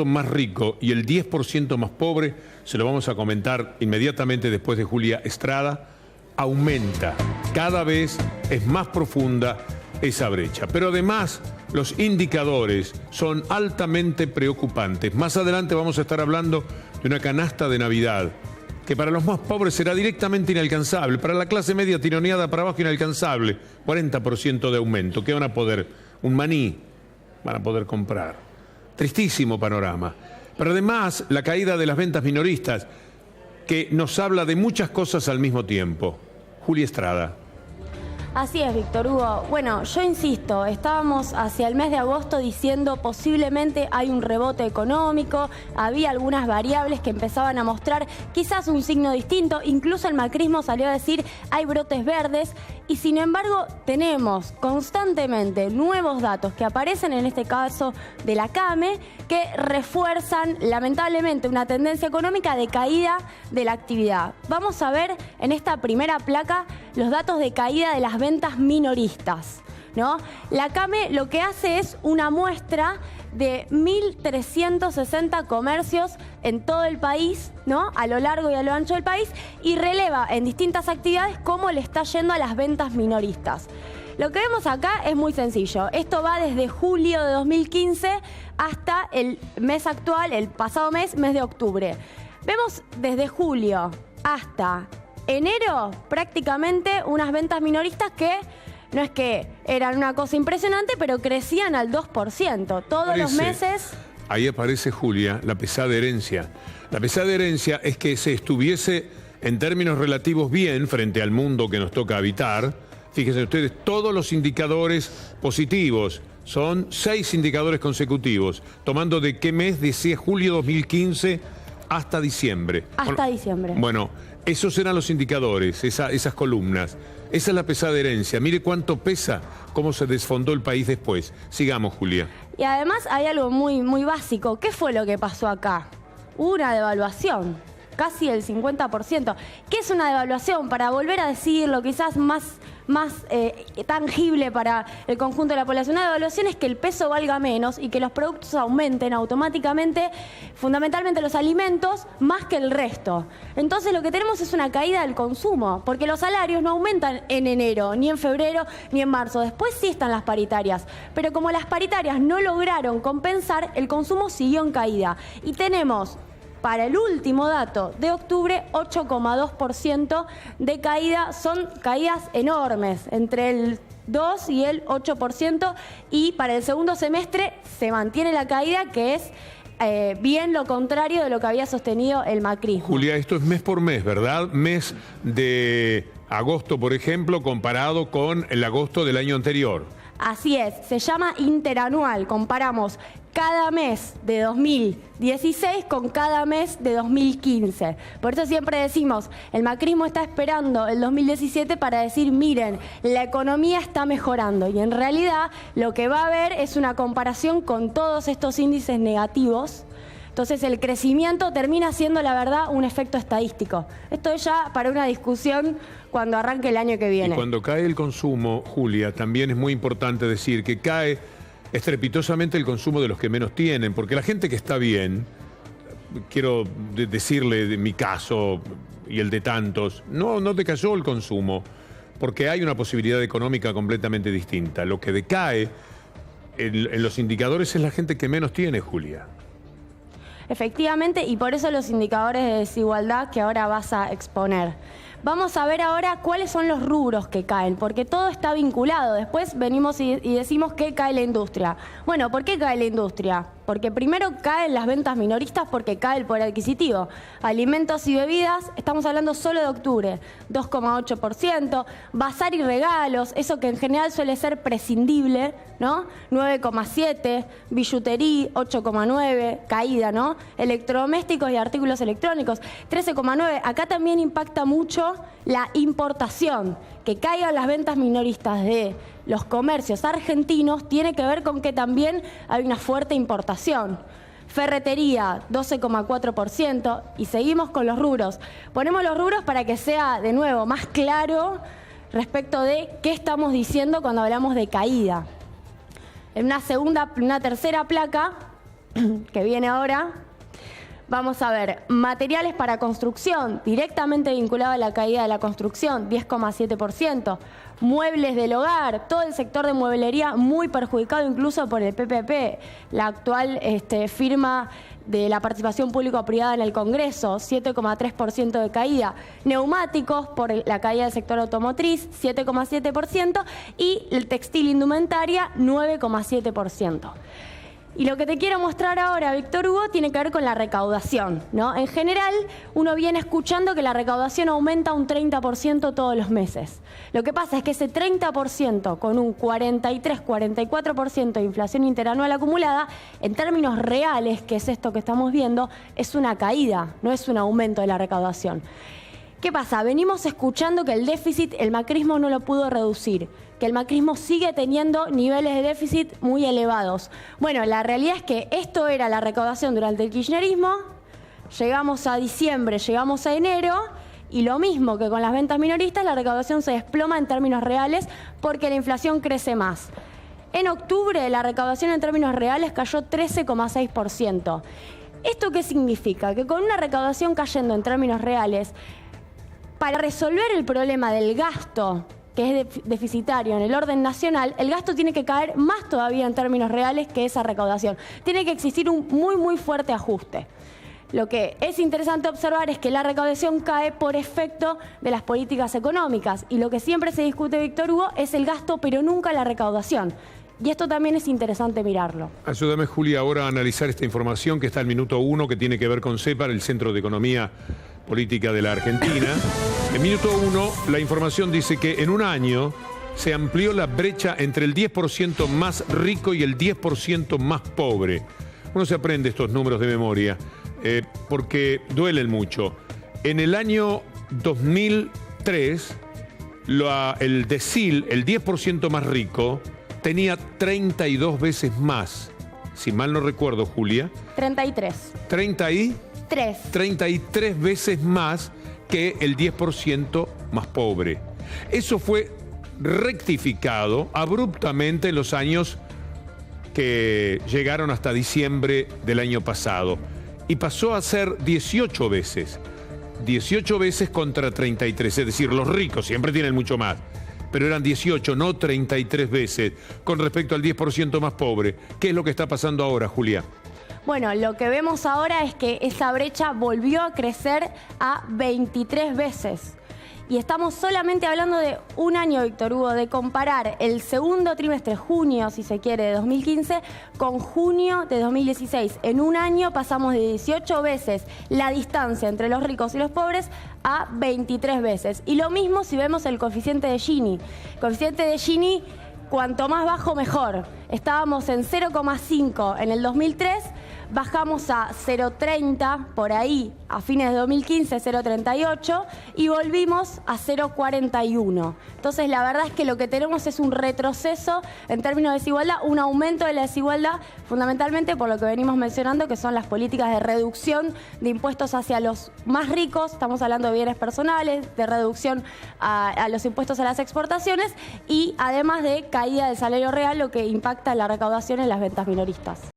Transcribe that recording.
Más rico y el 10% más pobre, se lo vamos a comentar inmediatamente después de Julia Estrada, aumenta. Cada vez es más profunda esa brecha. Pero además, los indicadores son altamente preocupantes. Más adelante vamos a estar hablando de una canasta de Navidad que para los más pobres será directamente inalcanzable, para la clase media tironeada para abajo inalcanzable, 40% de aumento. ¿Qué van a poder? Un maní van a poder comprar. Tristísimo panorama. Pero además, la caída de las ventas minoristas, que nos habla de muchas cosas al mismo tiempo. Julia Estrada. Así es, Víctor Hugo. Bueno, yo insisto, estábamos hacia el mes de agosto diciendo posiblemente hay un rebote económico, había algunas variables que empezaban a mostrar quizás un signo distinto, incluso el macrismo salió a decir hay brotes verdes y sin embargo tenemos constantemente nuevos datos que aparecen en este caso de la CAME que refuerzan lamentablemente una tendencia económica de caída de la actividad. Vamos a ver en esta primera placa los datos de caída de las ventas minoristas, ¿no? La CAME lo que hace es una muestra de 1.360 comercios en todo el país, ¿no? A lo largo y a lo ancho del país, y releva en distintas actividades cómo le está yendo a las ventas minoristas. Lo que vemos acá es muy sencillo. Esto va desde julio de 2015 hasta el mes actual, el pasado mes de octubre. Vemos desde julio hasta enero prácticamente unas ventas minoristas que no es que eran una cosa impresionante, pero crecían al 2%. Todos los meses. Ahí aparece, Julia, la pesada herencia. La pesada herencia es que se estuviese en términos relativos bien frente al mundo que nos toca habitar. Fíjense ustedes, todos los indicadores positivos. Son 6 indicadores consecutivos. Tomando de qué mes, decía julio 2015 hasta diciembre. Hasta diciembre. Bueno, esos eran los indicadores, esas columnas. Esa es la pesada herencia. Mire cuánto pesa, cómo se desfondó el país después. Sigamos, Julia. Y además hay algo muy básico. ¿Qué fue lo que pasó acá? Hubo una devaluación, casi el 50%. ¿Qué es una devaluación? Para volver a decirlo, quizás más tangible para el conjunto de la población. Una devaluación es que el peso valga menos y que los productos aumenten automáticamente, fundamentalmente los alimentos, más que el resto. Entonces lo que tenemos es una caída del consumo, porque los salarios no aumentan en enero, ni en febrero, ni en marzo. Después sí están las paritarias, pero como las paritarias no lograron compensar, el consumo siguió en caída. Y tenemos para el último dato de octubre, 8,2% de caída. Son caídas enormes, entre el 2 y el 8%. Y para el segundo semestre se mantiene la caída, que es bien lo contrario de lo que había sostenido el macrismo. Julia, esto es mes por mes, ¿verdad? Mes de agosto, por ejemplo, comparado con el agosto del año anterior. Así es, se llama interanual. Comparamos cada mes de 2016 con cada mes de 2015. Por eso siempre decimos, el macrismo está esperando el 2017 para decir, miren, la economía está mejorando. Y en realidad lo que va a haber es una comparación con todos estos índices negativos. Entonces el crecimiento termina siendo, la verdad, un efecto estadístico. Esto es ya para una discusión cuando arranque el año que viene. Y cuando cae el consumo, Julia, también es muy importante decir que cae estrepitosamente el consumo de los que menos tienen, porque la gente que está bien, quiero decirle de mi caso y el de tantos, no decayó el consumo, porque hay una posibilidad económica completamente distinta. Lo que decae en los indicadores es la gente que menos tiene, Julia. Efectivamente, y por eso los indicadores de desigualdad que ahora vas a exponer. Vamos a ver ahora cuáles son los rubros que caen, porque todo está vinculado. Después venimos y decimos que cae la industria. Bueno, ¿por qué cae la industria? Porque primero caen las ventas minoristas porque cae el poder adquisitivo. Alimentos y bebidas, estamos hablando solo de octubre, 2,8%. Bazar y regalos, eso que en general suele ser prescindible, ¿no? 9,7%. Billutería, 8,9%, caída, ¿no? Electrodomésticos y artículos electrónicos, 13,9%. Acá también impacta mucho la importación. Que caigan las ventas minoristas de los comercios argentinos tiene que ver con que también hay una fuerte importación. Ferretería, 12,4%. Y seguimos con los rubros. Ponemos los rubros para que sea, de nuevo, más claro respecto de qué estamos diciendo cuando hablamos de caída. En una tercera placa que viene ahora, vamos a ver, materiales para construcción, directamente vinculado a la caída de la construcción, 10,7%. Muebles del hogar, todo el sector de mueblería muy perjudicado incluso por el PPP, la actual firma de la participación público-privada en el Congreso, 7,3% de caída. Neumáticos por la caída del sector automotriz, 7,7%, y el textil indumentaria, 9,7%. Y lo que te quiero mostrar ahora, Víctor Hugo, tiene que ver con la recaudación, ¿no? En general, uno viene escuchando que la recaudación aumenta un 30% todos los meses. Lo que pasa es que ese 30% con un 43-44% de inflación interanual acumulada, en términos reales, que es esto que estamos viendo, es una caída, no es un aumento de la recaudación. ¿Qué pasa? Venimos escuchando que el déficit, el macrismo no lo pudo reducir, que el macrismo sigue teniendo niveles de déficit muy elevados. Bueno, la realidad es que esto era la recaudación durante el kirchnerismo, llegamos a diciembre, llegamos a enero, y lo mismo que con las ventas minoristas, la recaudación se desploma en términos reales porque la inflación crece más. En octubre, la recaudación en términos reales cayó 13,6%. ¿Esto qué significa? Que con una recaudación cayendo en términos reales, para resolver el problema del gasto, que es deficitario en el orden nacional, el gasto tiene que caer más todavía en términos reales que esa recaudación. Tiene que existir un muy fuerte ajuste. Lo que es interesante observar es que la recaudación cae por efecto de las políticas económicas, y lo que siempre se discute, Víctor Hugo, es el gasto, pero nunca la recaudación. Y esto también es interesante mirarlo. Ayúdame, Julia, ahora a analizar esta información que está al minuto 1, que tiene que ver con CEPAR, el Centro de Economía Política de la Argentina. En minuto 1, la información dice que en un año se amplió la brecha entre el 10% más rico y el 10% más pobre. Uno se aprende estos números de memoria porque duelen mucho. En el año 2003, el decil, el 10% más rico, tenía 32 veces más. Si mal no recuerdo, Julia. 33. 33 veces más que el 10% más pobre. Eso fue rectificado abruptamente en los años que llegaron hasta diciembre del año pasado, y pasó a ser 18 veces. 18 veces contra 33, es decir, los ricos siempre tienen mucho más, pero eran 18, no 33 veces, con respecto al 10% más pobre. ¿Qué es lo que está pasando ahora, Julia? Bueno, lo que vemos ahora es que esa brecha volvió a crecer a 23 veces. Y estamos solamente hablando de un año, Víctor Hugo, de comparar el segundo trimestre, junio, si se quiere, de 2015, con junio de 2016. En un año pasamos de 18 veces la distancia entre los ricos y los pobres a 23 veces. Y lo mismo si vemos el coeficiente de Gini. El coeficiente de Gini, cuanto más bajo, mejor. Estábamos en 0,5 en el 2003, bajamos a 0,30 por ahí a fines de 2015, 0,38, y volvimos a 0,41. Entonces, la verdad es que lo que tenemos es un retroceso en términos de desigualdad, un aumento de la desigualdad, fundamentalmente por lo que venimos mencionando, que son las políticas de reducción de impuestos hacia los más ricos. Estamos hablando de bienes personales, de reducción a los impuestos a las exportaciones, y además de caída del salario real, lo que impacta la recaudación en las ventas minoristas.